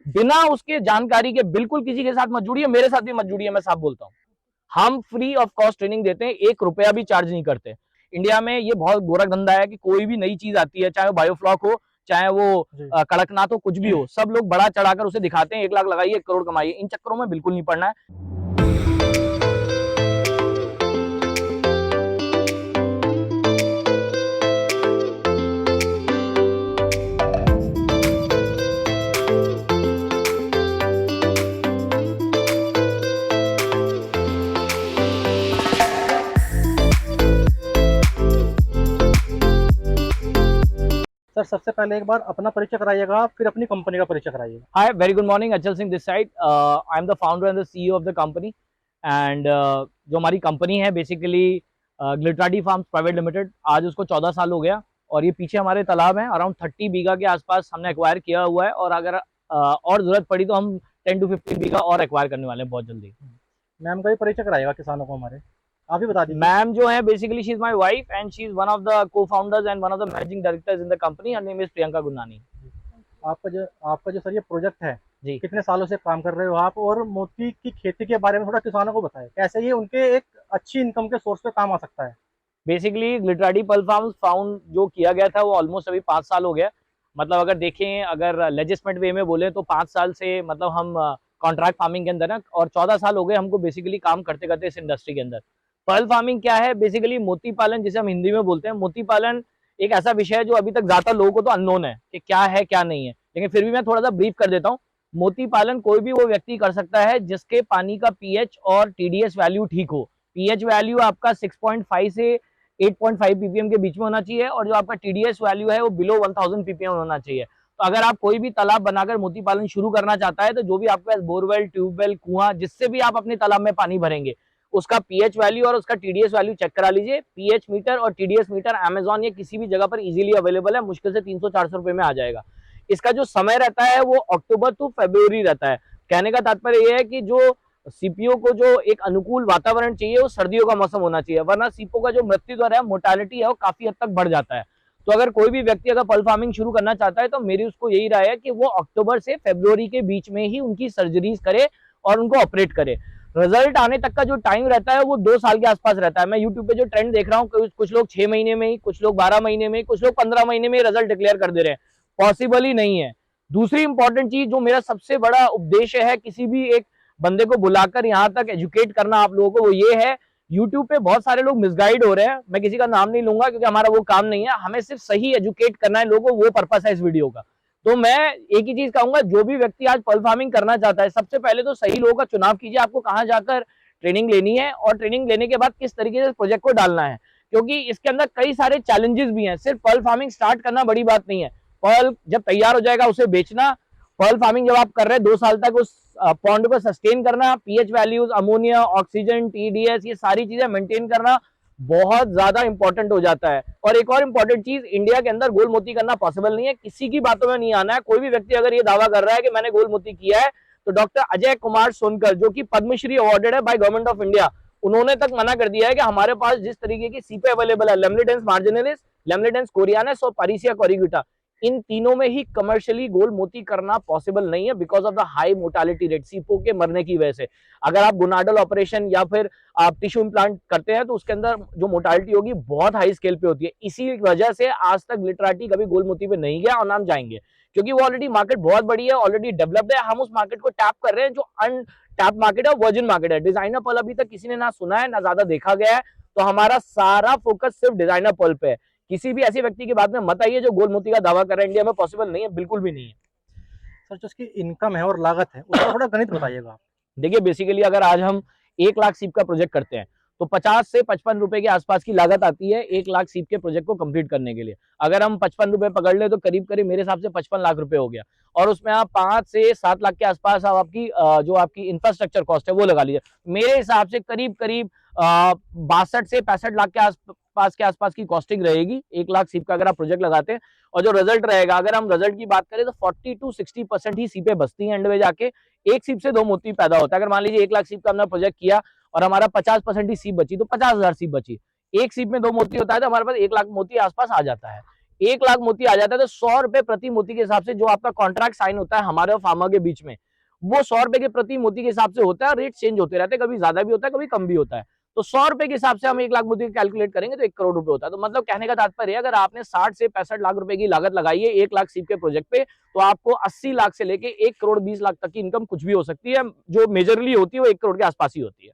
बिना उसके जानकारी के बिल्कुल किसी के साथ मत जुड़िए, मेरे साथ भी मत जुड़िए, मैं साफ बोलता हूँ। हम फ्री ऑफ कॉस्ट ट्रेनिंग देते हैं, 1 रुपया भी चार्ज नहीं करते। इंडिया में ये बहुत गोरख धंधा है कि कोई भी नई चीज आती है, चाहे वो बायोफ्लॉक हो, चाहे वो कड़कनाथ हो, कुछ भी हो, सब लोग बड़ा चढ़ाकर उसे दिखाते हैं, 1 लाख लगाइए 1 करोड़ कमाइए। इन चक्करों में बिल्कुल नहीं पड़ना है। सर सबसे पहले एक बार अपना परिचय कराइएगा, फिर अपनी कंपनी का परिचय कराइएगा। Hi, very good morning. Achal Singh this side. I'm the founder and the CEO of the company. And जो हमारी कंपनी है बेसिकली ग्लिटराडी फार्म्स प्राइवेट लिमिटेड, आज उसको 14 साल हो गया। और ये पीछे हमारे तालाब हैं, अराउंड 30 बीघा के आसपास हमने एक्वायर किया हुआ है। और अगर और ज़रूरत पड़ी तो हम 10 to 15 बीघा और एक्वायर करने वाले हैं बहुत जल्दी। मैम का भी परिचय कराइएगा किसानों को हमारे, आप ही बता दीजिए। मैम जो है basically she is my wife and she is one of the cofounders and one of the managing directors in the company. Her name is Priyanka Gurnani. आपका जो सर ये प्रोजेक्ट है जी, कितने सालों से काम कर रहे हो आप, और मोती की खेती के बारे में थोड़ा किसानों को बताएं, कैसे ये उनके एक अच्छी इनकम के सोर्स पे काम आ सकता है। बेसिकली ग्लिटराडी पल्प फार्म्स फाउंड जो किया गया था वो ऑलमोस्ट अभी 5 साल हो गया। मतलब अगर देखें, अगर लेजिस्मेंट वे में बोले तो 5 साल से मतलब हम कॉन्ट्रैक्ट फार्मिंग के अंदर है, और 14 साल हो गए हमको बेसिकली काम करते करते इस इंडस्ट्री के अंदर। पर्ल फार्मिंग क्या है? बेसिकली मोती पालन, जिसे हम हिंदी में बोलते हैं। मोती पालन एक ऐसा विषय है जो अभी तक ज्यादा लोगों को तो अननोन है कि क्या है क्या नहीं है, लेकिन फिर भी मैं थोड़ा सा ब्रीफ कर देता हूँ। मोती पालन कोई भी वो व्यक्ति कर सकता है जिसके पानी का पीएच और टीडीएस वैल्यू ठीक हो। पीएच वैल्यू आपका 6.5 से 8.5 पीपीएम के बीच में होना चाहिए, और जो आपका टीडीएस वैल्यू है वो बिलो 1000 पीपीएम होना चाहिए। तो अगर आप कोई भी तालाब बनाकर मोती पालन शुरू करना चाहता है तो जो भी आपके पास बोरवेल, ट्यूबवेल, कुआं, जिससे भी आप अपने तालाब में पानी भरेंगे, उसका पीएच वैल्यू और उसका टीडीएस वैल्यू चेक करा लीजिए। पीएच मीटर और टीडीएस मीटर अमेजॉन या किसी भी जगह पर इजीली अवेलेबल है, मुश्किल से 300-400 रुपए में आ जाएगा। इसका जो समय रहता है वो अक्टूबर टू फरवरी रहता है। कहने का तात्पर्य यह है कि जो सीपीओ को जो एक अनुकूल वातावरण चाहिए वो सर्दियों का मौसम होना चाहिए, वरना सीपो का जो मृत्यु दर है, मोर्टालिटी है, वो काफी हद तक बढ़ जाता है। तो अगर कोई भी व्यक्ति अगर पल फार्मिंग शुरू करना चाहता है तो मेरी उसको यही राय है कि वो अक्टूबर से फरवरी के बीच में ही उनकी सर्जरीज करे और उनको ऑपरेट करे। रिजल्ट आने तक का जो टाइम रहता है वो 2 साल के आसपास रहता है। मैं यूट्यूब पे जो ट्रेंड देख रहा हूँ, कुछ लोग 6 महीने में ही, कुछ लोग 12 महीने में, कुछ लोग 15 महीने में रिजल्ट डिक्लेयर कर दे रहे हैं। पॉसिबल ही नहीं है। दूसरी इंपॉर्टेंट चीज जो मेरा सबसे बड़ा उद्देश्य है किसी भी एक बंदे को बुलाकर यहाँ तक एजुकेट करना आप लोगों को, वो ये है, यूट्यूब पे बहुत सारे लोग मिसगाइड हो रहे हैं। मैं किसी का नाम नहीं लूंगा क्योंकि हमारा वो काम नहीं है, हमें सिर्फ सही एजुकेट करना है लोगों को, वो पर्पस है इस वीडियो का। तो मैं एक ही चीज कहूंगा, जो भी व्यक्ति आज पल फार्मिंग करना चाहता है, सबसे पहले तो सही लोगों का चुनाव कीजिए, आपको कहाँ जाकर ट्रेनिंग लेनी है और ट्रेनिंग लेने के बाद किस तरीके से प्रोजेक्ट को डालना है, क्योंकि इसके अंदर कई सारे चैलेंजेस भी हैं। सिर्फ पर्ल फार्मिंग स्टार्ट करना बड़ी बात नहीं है, पर्ल जब तैयार हो जाएगा उसे बेचना, पर्ल फार्मिंग जब आप कर रहे हैं 2 साल तक उस पॉन्ड को सस्टेन करना, pH values, ammonia, oxygen, TDS, ये सारी चीजें मेंटेन करना बहुत ज्यादा इंपॉर्टेंट हो जाता है। और एक और इंपॉर्टेंट चीज, इंडिया के अंदर गोल मोती करना पॉसिबल नहीं है, किसी की बातों में नहीं आना है। कोई भी व्यक्ति अगर ये दावा कर रहा है कि मैंने गोल मोती किया है, तो डॉक्टर अजय कुमार सोनकर, जो कि पद्मश्री अवार्डेड है बाय गवर्नमेंट ऑफ इंडिया, उन्होंने तक मना कर दिया है कि हमारे पास जिस तरीके की सीपे अवेलेबल है, लेमनिडेंस मार्जिनलिस, लेमनिडेंस कोरियानस और पारिसिया कोरिगुटा, इन तीनों में ही कमर्शियली गोल मोती करना पॉसिबल नहीं है because of the high mortality rate, सीपो के मरने की वजह से। अगर आप गोनाडल ऑपरेशन या फिर आप टिश्यू इम्प्लांट करते हैं तो उसके अंदर जो मोर्टालिटी होगी बहुत हाई स्केल पे होती है। इसी वजह से आज तक ग्लिटराडी कभी गोल मोती पे नहीं गया और नाम जाएंगे, क्योंकि वो ऑलरेडी मार्केट बहुत बड़ी है, ऑलरेडी डेवलप्ड है। हम उस मार्केट को टैप कर रहे हैं जो अनटैप मार्केट है, वर्जिन मार्केट है। डिजाइनर पर्ल अभी तक किसी ने ना सुना है ना ज्यादा देखा गया है, तो हमारा सारा फोकस सिर्फ डिजाइनर पर्ल पे है। किसी भी ऐसे व्यक्ति की बात में मत आइए जो गोल मोती का दावा कर रहे हैं, इंडिया में पॉसिबल नहीं है, बिल्कुल भी नहीं है। सर जो इसकी इनकम है और लागत है उसका थोड़ा गणित बताइएगा आप। देखिए बेसिकली अगर आज हम 1 लाख सीप का प्रोजेक्ट करते हैं तो 50 से 55 रुपए के आसपास की लागत आती है 1 लाख सीप के प्रोजेक्ट को कंप्लीट करने के लिए। अगर हम 55 रुपए पकड़ ले तो करीब करीब मेरे हिसाब से 55 लाख रुपए हो गया, और उसमें आप 5 से 7 लाख के आसपास आप आपकी जो आपकी इंफ्रास्ट्रक्चर कॉस्ट है वो लगा लीजिए। मेरे हिसाब से करीब करीब 62 से 65 लाख के आसपास की कॉस्टिंग रहेगी 1 लाख सीप का अगर आप प्रोजेक्ट लगाते हैं। और जो रिजल्ट रहेगा, अगर हम रिजल्ट की बात करें तो 40 to 60% ही सीपें बचती हैं एंड में जाके, एक सीप से 2 मोती पैदा होता है। अगर मान लीजिए 1 लाख सीप का हमने प्रोजेक्ट किया और हमारा 50% ही सीप बची तो 50,000 सीप बची। एक सीप में 2 मोती होता है तो हमारे पास 1 लाख मोती आसपास आ जाता है। 1 लाख मोती आ जाता है तो 100 रुपए प्रति मोती के हिसाब से जो आपका कॉन्ट्रैक्ट साइन होता है हमारे और फार्मर के बीच में, वो 100 रुपए के प्रति मोती के हिसाब से होता है। रेट चेंज होते रहते हैं, कभी ज्यादा भी होता है, कभी कम भी होता है। तो 100 रुपए के हिसाब से हम 1 लाख मोती कैलकुलेट करेंगे तो 1 करोड़ रुपए होता है। तो मतलब कहने का तात्पर्य है, अगर आपने 60 से 65 लाख रुपए की लागत लगाई है 1 लाख सीप के प्रोजेक्ट पे, तो आपको 80 लाख से लेके 1 करोड़ 20 लाख तक की इनकम कुछ भी हो सकती है। जो मेजरली होती है वो 1 करोड़ के आसपास ही होती है।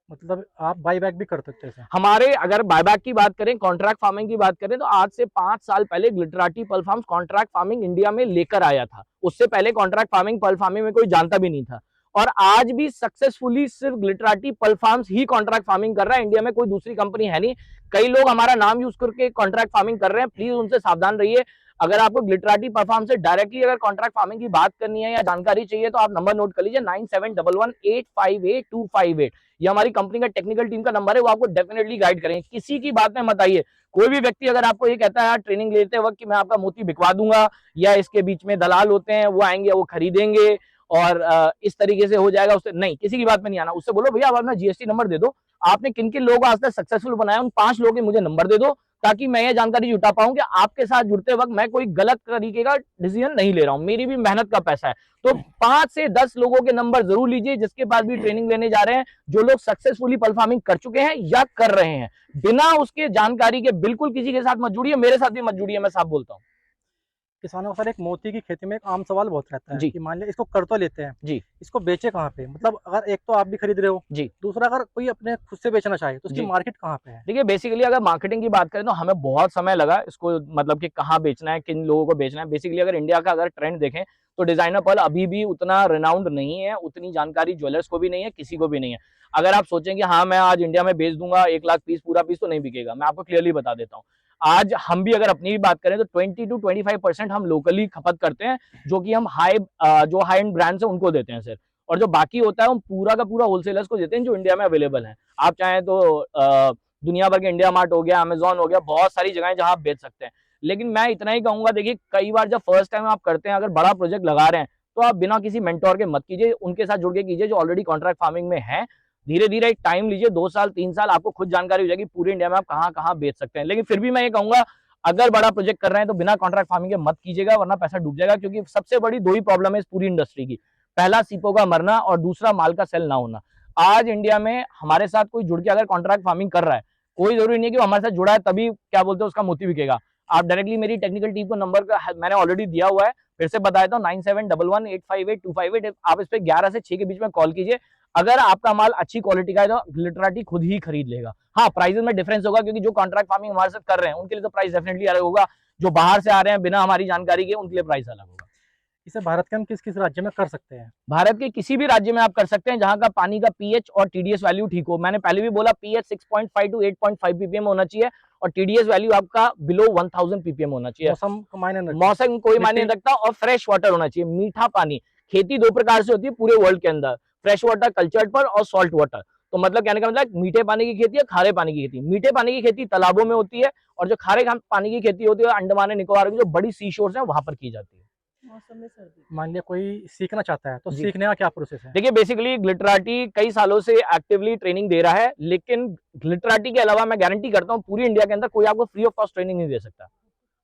मतलब आप बाई बैक भी कर सकते हैं। हमारे अगर बायबैक की बात करें, कॉन्ट्रैक्ट फार्मिंग की बात करें, तो आज से 5 साल पहले glitterati pulp farms contract farming India में लेकर आया था। उससे पहले कॉन्ट्रैक्ट फार्मिंग पल्प फार्मिंग में कोई जानता भी नहीं था। और आज भी सक्सेसफुली सिर्फ ग्लिटराटी पल्प फार्म्स ही कॉन्ट्रैक्ट फार्मिंग कर रहा है, इंडिया में कोई दूसरी कंपनी है नहीं। कई लोग हमारा नाम यूज करके कॉन्ट्रैक्ट फार्मिंग कर रहे हैं, प्लीज उनसे सावधान रहिए। अगर आपको ग्लिटराटी पल्प फार्म से डायरेक्टली अगर कॉन्ट्रैक्ट फार्मिंग की बात करनी है या जानकारी चाहिए तो आप नंबर नोट कर लीजिए 9711858258। ये हमारी कंपनी का टेक्निकल टीम का नंबर है, वो आपको डेफिनेटली गाइड करेंगे। किसी की बात में मत आइए। कोई भी व्यक्ति अगर आपको ये कहता है यार ट्रेनिंग लेते वक्त कि मैं आपका मोती बिकवा दूंगा, या इसके बीच में दलाल होते हैं वो आएंगे वो खरीदेंगे और इस तरीके से हो जाएगा, उससे नहीं, किसी की बात में नहीं आना। उससे बोलो भैया आप अपना जीएसटी नंबर दे दो, आपने किन किन लोगों को आज तक सक्सेसफुल बनाया, उन 5 लोगों के मुझे नंबर दे दो, ताकि मैं ये जानकारी जुटा पाऊं कि आपके साथ जुड़ते वक्त मैं कोई गलत तरीके का डिसीजन नहीं ले रहा हूं, मेरी भी मेहनत का पैसा है। तो 5 से 10 लोगों के नंबर जरूर लीजिए जिसके पास भी ट्रेनिंग लेने जा रहे हैं, जो लोग सक्सेसफुली पल्प फार्मिंग कर चुके हैं या कर रहे हैं। बिना उसके जानकारी के बिल्कुल किसी के साथ मत जुड़िए, मेरे साथ भी मत जुड़िए, मैं साफ बोलता हूँ। किसानों का सर एक मोती की खेती में एक आम सवाल बहुत रहता है जी। कि मान लिया इसको कर तो लेते हैं जी। इसको बेचे कहाँ पे, मतलब अगर एक तो आप भी खरीद रहे हो जी। दूसरा अगर कोई अपने खुद से बेचना चाहे तो उसकी जी। मार्केट कहाँ पे है? देखिए बेसिकली अगर मार्केटिंग की बात करें तो हमें बहुत समय लगा इसको, मतलब कि कहाँ बेचना है, किन लोगों को बेचना है। बेसिकली अगर इंडिया का अगर ट्रेंड देखें तो डिजाइनर पर्ल अभी भी उतना रिनाउंड नहीं है, उतनी जानकारी ज्वेलर्स को भी नहीं है, किसी को भी नहीं है। अगर आप सोचें कि हाँ मैं आज इंडिया में बेच दूंगा 1 लाख पीस, पूरा पीस तो नहीं बिकेगा। मैं आपको क्लियरली बता देता हूँ। आज हम भी अगर अपनी भी बात करें तो 20 to 25% हम लोकली खपत करते हैं, जो कि हम जो हाई एंड ब्रांड्स है उनको देते हैं सर। और जो बाकी होता है हम पूरा का पूरा होलसेलर्स को देते हैं जो इंडिया में अवेलेबल है। आप चाहें तो दुनिया भर के इंडिया मार्ट हो गया, अमेजॉन हो गया, बहुत सारी जगहें जहां आप बेच सकते हैं। लेकिन मैं इतना ही कहूंगा, देखिए कई बार जब फर्स्ट टाइम आप करते हैं, अगर बड़ा प्रोजेक्ट लगा रहे हैं तो आप बिना किसी मेंटोर के मत कीजिए, उनके साथ जुड़ के कीजिए जो ऑलरेडी कॉन्ट्रैक्ट फार्मिंग में है। धीरे धीरे एक टाइम लीजिए, 2 साल 3 साल, आपको खुद जानकारी हो जाएगी पूरे इंडिया में आप कहाँ कहाँ बेच सकते हैं। लेकिन फिर भी मैं ये कहूंगा अगर बड़ा प्रोजेक्ट कर रहे हैं तो बिना कॉन्ट्रैक्ट फार्मिंग के मत कीजिएगा, वरना पैसा डूब जाएगा। क्योंकि सबसे बड़ी 2 ही प्रॉब्लम है इस पूरी इंडस्ट्री की, पहला सीपों का मरना और दूसरा माल का सेल ना होना। आज इंडिया में हमारे साथ कोई जुड़ के अगर कॉन्ट्रैक्ट फार्मिंग कर रहा है, कोई जरूरी नहीं है कि वो हमारे साथ जुड़ा है तभी क्या बोलते हैं उसका मोती बिकेगा। आप डायरेक्टली मेरी टेक्निकल टीम को नंबर का मैंने ऑलरेडी दिया हुआ है, फिर से बता देता हूँ 9711858258। आप इस पे 11 से 6 के बीच में कॉल कीजिए। अगर आपका माल अच्छी क्वालिटी का है तो ग्लिटराटी खुद ही खरीद लेगा। हाँ प्राइसेस में डिफरेंस होगा क्योंकि जो कॉन्ट्रैक्ट फार्मिंग हमारे साथ कर रहे हैं उनके लिए तो प्राइस डेफिनेटली अलग होगा, जो बाहर से आ रहे हैं बिना हमारी जानकारी के उनके लिए प्राइस अलग होगा। इसे भारत के हम किस किस राज्य में कर सकते हैं? भारत के किसी भी राज्य में आप कर सकते हैं जहां का पानी का पीएच और टीडीएस वैल्यू ठीक हो। मैंने पहले भी बोला पीएच 6.5 to 8.5 ppm होना चाहिए और टीडीएस वैल्यू आपका बिलो 1000 ppm होना चाहिए। मौसम का मायने नहीं मौसम कोई मायने नहीं रखता। और फ्रेश वाटर होना चाहिए, मीठा पानी। खेती 2 प्रकार से होती है पूरे वर्ल्ड के अंदर, फ्रेश वाटर कल्चर्ड पर और सॉल्ट वाटर। तो मतलब कहने का मतलब मीठे पानी की खेती है, खारे पानी की खेती। मीठे पानी की खेती तालाबों में होती है और जो खारे पानी की खेती होती है अंडमान एंड निकोबार की जो बड़ी सी शोर्स हैं वहां पर की जाती है। मान लिया कोई सीखना चाहता है तो जी। सीखने का क्या प्रोसेस है? देखिए बेसिकली ग्लिटराटी कई सालों से एक्टिवली ट्रेनिंग दे रहा है, लेकिन ग्लिटराटी के अलावा मैं गारंटी करता हूं पूरी इंडिया के अंदर कोई आपको फ्री ऑफ कॉस्ट ट्रेनिंग नहीं दे सकता।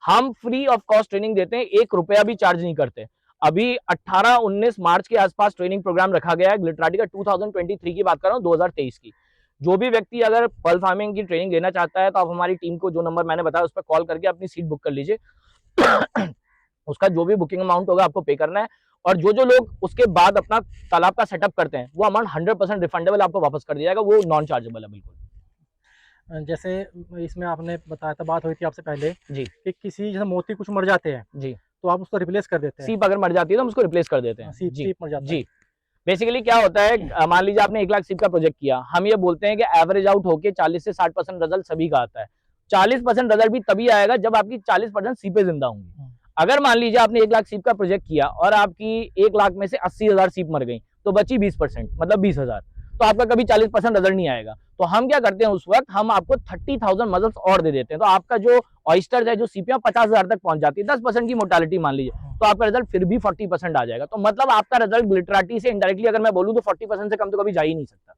हम फ्री ऑफ कॉस्ट ट्रेनिंग देते हैं, 1 रुपया भी चार्ज नहीं करते। अभी 18-19 मार्च के आसपास ट्रेनिंग प्रोग्राम रखा गया है ग्लिटराटी का, 2023 की बात कर रहा हूँ, 2023 की। जो भी व्यक्ति अगर पल फार्मिंग की ट्रेनिंग लेना चाहता है तो आप हमारी टीम को जो नंबर मैंने बताया उस पर कॉल करके अपनी सीट बुक कर लीजिए। उसका जो भी बुकिंग अमाउंट होगा आपको पे करना है और जो जो लोग उसके बाद अपना तालाब का सेटअप करते हैं वो अमाउंट 100% रिफंडेबल आपको वापस कर दिया जाएगा, वो नॉन चार्जेबल है बिल्कुल। जैसे इसमें आपने बताया था, बात हुई थी आपसे पहले जी कि किसी जैसे मोती कुछ मर जाते हैं जी, तो आप उसको रिप्लेस कर देते हैं। सीप अगर मर जाती है तो हम उसको रिप्लेस कर देते हैं। सीप मर जाता है। जी बेसिकली क्या होता है, मान लीजिए आपने 1 लाख सीप का प्रोजेक्ट किया, हम ये बोलते हैं कि एवरेज आउट होके 40 से 60% रिजल्ट सभी का आता है। 40% रिजल्ट भी तभी आएगा जब आपकी 40% सीपें जिंदा होंगी। अगर मान लीजिए आपने 1 लाख सीप का प्रोजेक्ट किया और आपकी 1 लाख में से 80,000 सीप मर गई तो बची 20%, मतलब 20,000, तो आपका कभी 40% रिजल्ट नहीं आएगा। तो हम क्या करते हैं उस वक्त हम आपको 30,000 मजल्स और दे देते हैं, तो आपका जो ऑयस्टर्स है जो सीपियां 50,000 तक पहुंच जाती है, 10% की मोर्टालिटी मान लीजिए, तो आपका रिजल्ट फिर भी 40% आ जाएगा। तो मतलब आपका रिजल्ट ग्लिटराटी से इनडायरेक्टली अगर मैं बोलूं तो 40% से कम तो कभी जा ही नहीं सकता।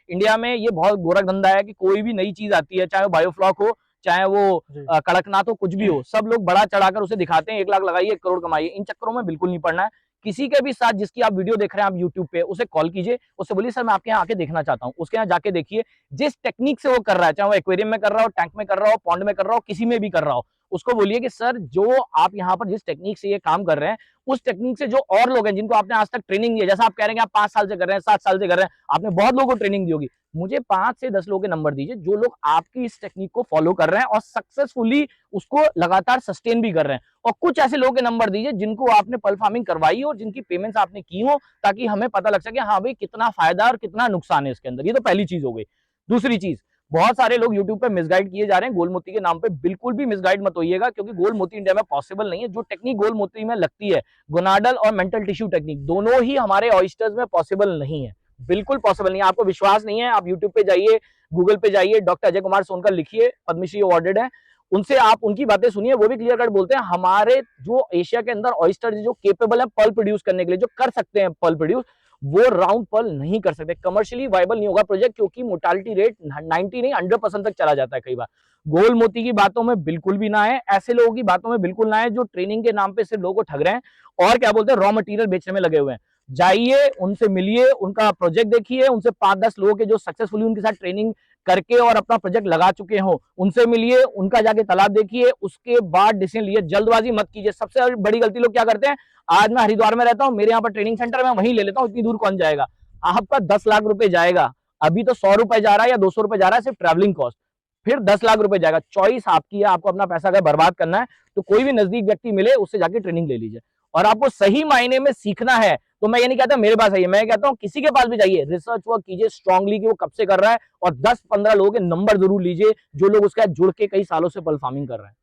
इंडिया में ये बहुत गोरख धंधा है कि कोई भी नई चीज आती है, चाहे वो बायोफ्लॉक हो चाहे वो जी। कड़कनाथ हो, कुछ भी हो, सब लोग बड़ा चढ़ाकर उसे दिखाते हैं, 1 लाख लगाइए 1 करोड़ कमाइए। इन चक्करों में बिल्कुल नहीं पड़ना है। किसी के भी साथ जिसकी आप वीडियो देख रहे हैं आप यूट्यूब पे, उसे कॉल कीजिए, उससे बोलिए सर मैं आपके यहाँ आके देखना चाहता हूँ। उसके यहाँ जाके देखिए, जिस टेक्निक से वो कर रहा है, चाहे वो एक्वेरियम में कर रहा हो, टैंक में कर रहा हो, पॉन्ड में कर रहा हो, किसी में भी कर रहा हो, उसको बोलिए कि सर जो आप यहाँ पर जिस टेक्निक से ये काम कर रहे हैं, उस टेक्निक से जो और लोग हैं जिनको आपने आज तक ट्रेनिंग दी है, जैसा आप कह रहे हैं कि आप 5 साल से कर रहे हैं, 7 साल से कर रहे हैं, आपने बहुत लोगों को ट्रेनिंग दी होगी, मुझे 5 से 10 लोगों के नंबर दीजिए जो लोग आपकी इस टेक्निक को फॉलो कर रहे हैं और सक्सेसफुली उसको लगातार सस्टेन भी कर रहे हैं। और कुछ ऐसे लोगों के नंबर दीजिए जिनको आपने पल फार्मिंग करवाई हो और जिनकी पेमेंट्स आपने की हो, ताकि हमें पता लग सके हाँ भाई कितना फायदा और कितना नुकसान है इसके अंदर। ये तो पहली चीज हो गई। दूसरी चीज, बहुत सारे लोग यूट्यूब पे मिसगाइड किए जा रहे हैं गोल मोती के नाम पे। बिल्कुल भी मिसगाइड मत होइएगा, क्योंकि गोल मोती इंडिया में पॉसिबल नहीं है। जो टेक्निक गोल मोती में लगती है, गोनाडल और मेंटल टिश्यू टेक्निक, दोनों ही हमारे ऑयस्टर्स में पॉसिबल नहीं है, बिल्कुल पॉसिबल नहीं है। आपको विश्वास नहीं है, आप यूट्यूब पे जाइए, गूगल पे जाइए, डॉक्टर अजय कुमार सोनकर लिखिए, पद्मश्री अवार्डेड है, उनसे आप उनकी बातें सुनिए, वो भी क्लियर कट बोलते हैं हमारे जो एशिया के अंदर ऑयस्टर जो केपेबल है पल प्रोड्यूस करने के लिए, जो कर सकते हैं पल प्रोड्यूस, वो राउंड पल नहीं कर सकते। कमर्शियली वाइबल नहीं होगा प्रोजेक्ट, क्योंकि मोर्टालिटी रेट 90 नहीं 100% तक चला जाता है कई बार। गोल मोती की बातों में बिल्कुल भी ना है, ऐसे लोगों की बातों में बिल्कुल ना है जो ट्रेनिंग के नाम पे सिर्फ लोगों को ठग रहे हैं और क्या बोलते हैं रॉ मटेरियल बेचने में लगे हुए हैं। जाइए, उनसे मिलिए, उनका प्रोजेक्ट देखिए, उनसे 5-10 लोगों के जो सक्सेसफुली उनके साथ ट्रेनिंग करके और अपना प्रोजेक्ट लगा चुके हो, उनसे मिलिए, उनका जाके तालाब देखिए, उसके बाद डिसीजन लिए। जल्दबाजी मत कीजिए। सबसे बड़ी गलती लोग क्या करते हैं, आज मैं हरिद्वार में रहता हूं, मेरे यहाँ पर ट्रेनिंग सेंटर मैं वहीं ले लेता हूं, इतनी दूर कौन जाएगा। आपका 10 लाख रुपए जाएगा, अभी तो 100 रुपए जा रहा है या 200 रुपए जा रहा है सिर्फ ट्रैवलिंग कॉस्ट, फिर 10 लाख रुपए जाएगा। चॉइस आपकी है, आपको अपना पैसा अगर बर्बाद करना है तो कोई भी नजदीक व्यक्ति मिले उससे जाके ट्रेनिंग ले लीजिए। और आपको सही मायने में सीखना है तो मैं ये नहीं कहता मेरे पास आइए, मैं कहता हूँ किसी के पास भी जाइए, रिसर्च वर्क कीजिए स्ट्रांगली कि वो कब से कर रहा है, और 10-15 लोगों के नंबर जरूर लीजिए जो लोग उसके साथ जुड़ के कई सालों से पल फार्मिंग कर रहे हैं।